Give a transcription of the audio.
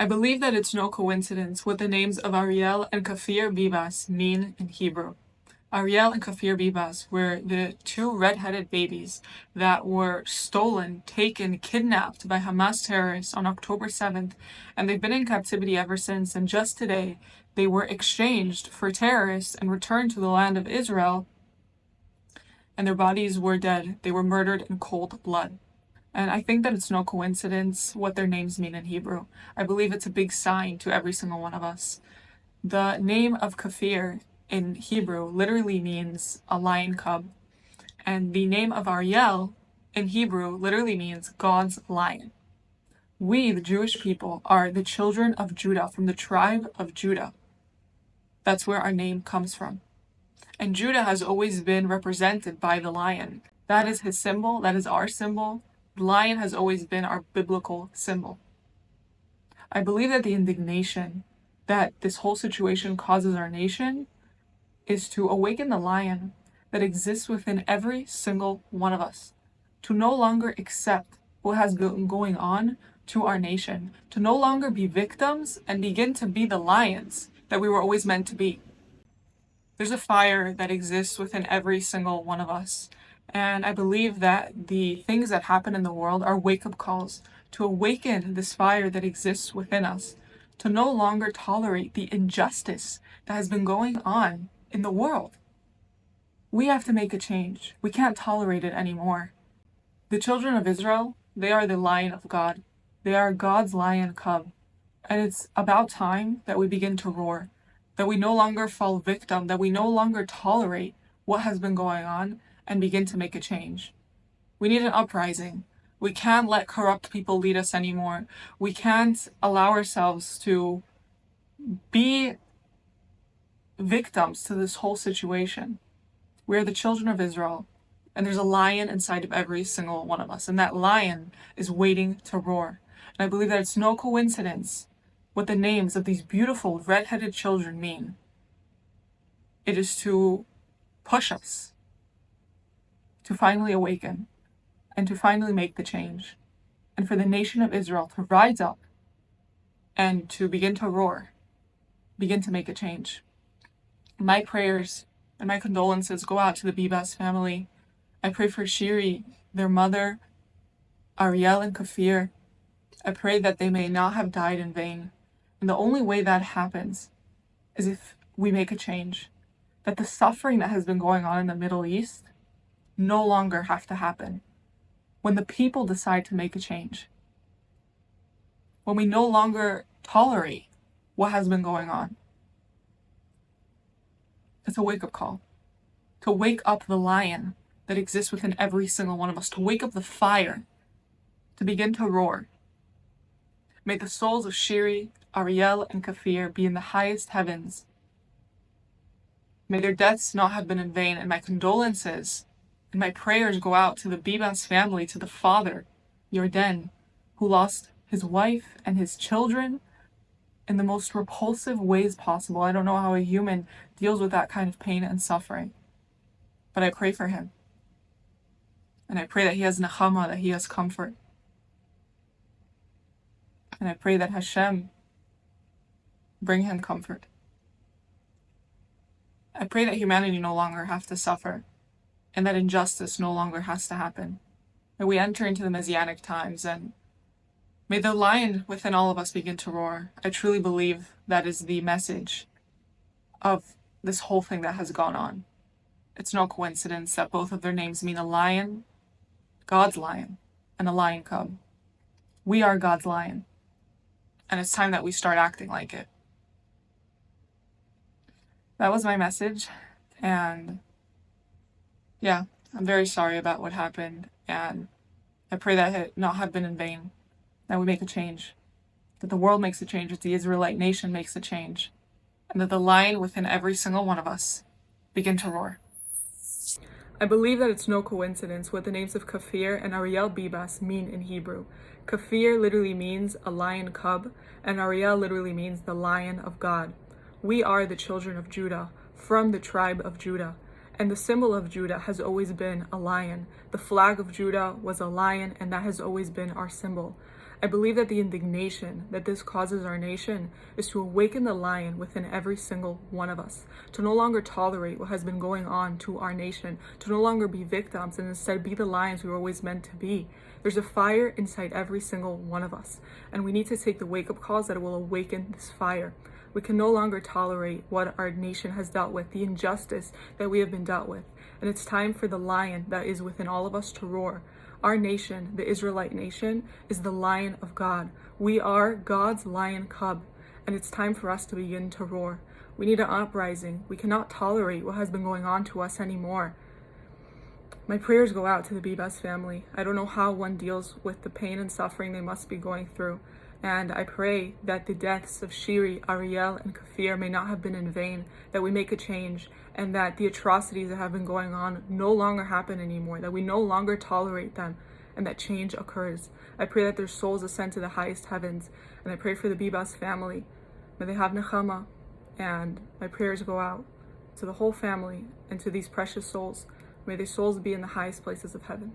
I believe that it's no coincidence what the names of Ariel and Kafir Bibas mean in Hebrew. Ariel and Kafir Bibas were the two red-headed babies that were stolen, taken, kidnapped by Hamas terrorists on October 7th, and they've been in captivity ever since, and just today they were exchanged for terrorists and returned to the land of Israel, and their bodies were dead. They were murdered in cold blood. And I think that it's no coincidence what their names mean in Hebrew. I believe it's a big sign to every single one of us. The name of Kafir in Hebrew literally means a lion cub, and the name of Ariel in Hebrew literally means God's lion. We, the Jewish people, are the children of Judah, from the tribe of Judah. That's where our name comes from. And Judah has always been represented by the lion. That is his symbol, that is our symbol. The lion has always been our biblical symbol. I believe that the indignation that this whole situation causes our nation is to awaken the lion that exists within every single one of us, to no longer accept what has been going on to our nation, to no longer be victims and begin to be the lions that we were always meant to be. There's a fire that exists within every single one of us. And I believe that the things that happen in the world are wake-up calls to awaken this fire that exists within us, to no longer tolerate the injustice that has been going on in the world. We have to make a change. We can't tolerate it anymore. The children of Israel, they are the lion of God. They are God's lion cub. And it's about time that we begin to roar, that we no longer fall victim, that we no longer tolerate what has been going on, and begin to make a change. We need an uprising. We can't let corrupt people lead us anymore. We can't allow ourselves to be victims to this whole situation. We are the children of Israel, and there's a lion inside of every single one of us, and that lion is waiting to roar. And I believe that it's no coincidence what the names of these beautiful red-headed children mean. It is to push us to finally awaken and to finally make the change, and for the nation of Israel to rise up and to begin to roar, begin to make a change. My prayers and my condolences go out to the Bibas family. I pray for Shiri, their mother, Ariel and Kafir. I pray that they may not have died in vain. And the only way that happens is if we make a change. That the suffering that has been going on in the Middle East no longer have to happen. When the people decide to make a change. When we no longer tolerate what has been going on. It's a wake-up call. To wake up the lion that exists within every single one of us. To wake up the fire. To begin to roar. May the souls of Shiri, Ariel, and Kafir be in the highest heavens. May their deaths not have been in vain, and my condolences and my prayers go out to the Bibas family, to the father, Yorden, who lost his wife and his children in the most repulsive ways possible. I don't know how a human deals with that kind of pain and suffering. But I pray for him. And I pray that he has nechama, that he has comfort. And I pray that Hashem bring him comfort. I pray that humanity no longer have to suffer, and that injustice no longer has to happen. That we enter into the Messianic times, and may the lion within all of us begin to roar. I truly believe that is the message of this whole thing that has gone on. It's no coincidence that both of their names mean a lion, God's lion, and a lion cub. We are God's lion, and it's time that we start acting like it. That was my message, and yeah, I'm very sorry about what happened, and I pray that it not have been in vain, that we make a change, that the world makes a change, that the Israelite nation makes a change, and that the lion within every single one of us begin to roar. I believe that it's no coincidence what the names of Kafir and Ariel Bibas mean in Hebrew. Kafir literally means a lion cub, and Ariel literally means the lion of God. We are the children of Judah, from the tribe of Judah. And the symbol of Judah has always been a lion. The flag of Judah was a lion, and that has always been our symbol. I believe that the indignation that this causes our nation is to awaken the lion within every single one of us, to no longer tolerate what has been going on to our nation, to no longer be victims and instead be the lions we were always meant to be. There's a fire inside every single one of us, and we need to take the wake-up calls that will awaken this fire. We can no longer tolerate what our nation has dealt with, the injustice that we have been dealt with, and it's time for the lion that is within all of us to roar. Our nation, the Israelite nation, is the lion of God. We are God's lion cub, and it's time for us to begin to roar. We need an uprising. We cannot tolerate what has been going on to us anymore. My prayers go out to the Bibas family. I don't know how one deals with the pain and suffering they must be going through. And I pray that the deaths of Shiri, Ariel, and Kafir may not have been in vain, that we make a change, and that the atrocities that have been going on no longer happen anymore, that we no longer tolerate them, and that change occurs. I pray that their souls ascend to the highest heavens, and I pray for the Bibas family. May they have nechama, and my prayers go out to the whole family and to these precious souls. May their souls be in the highest places of heaven.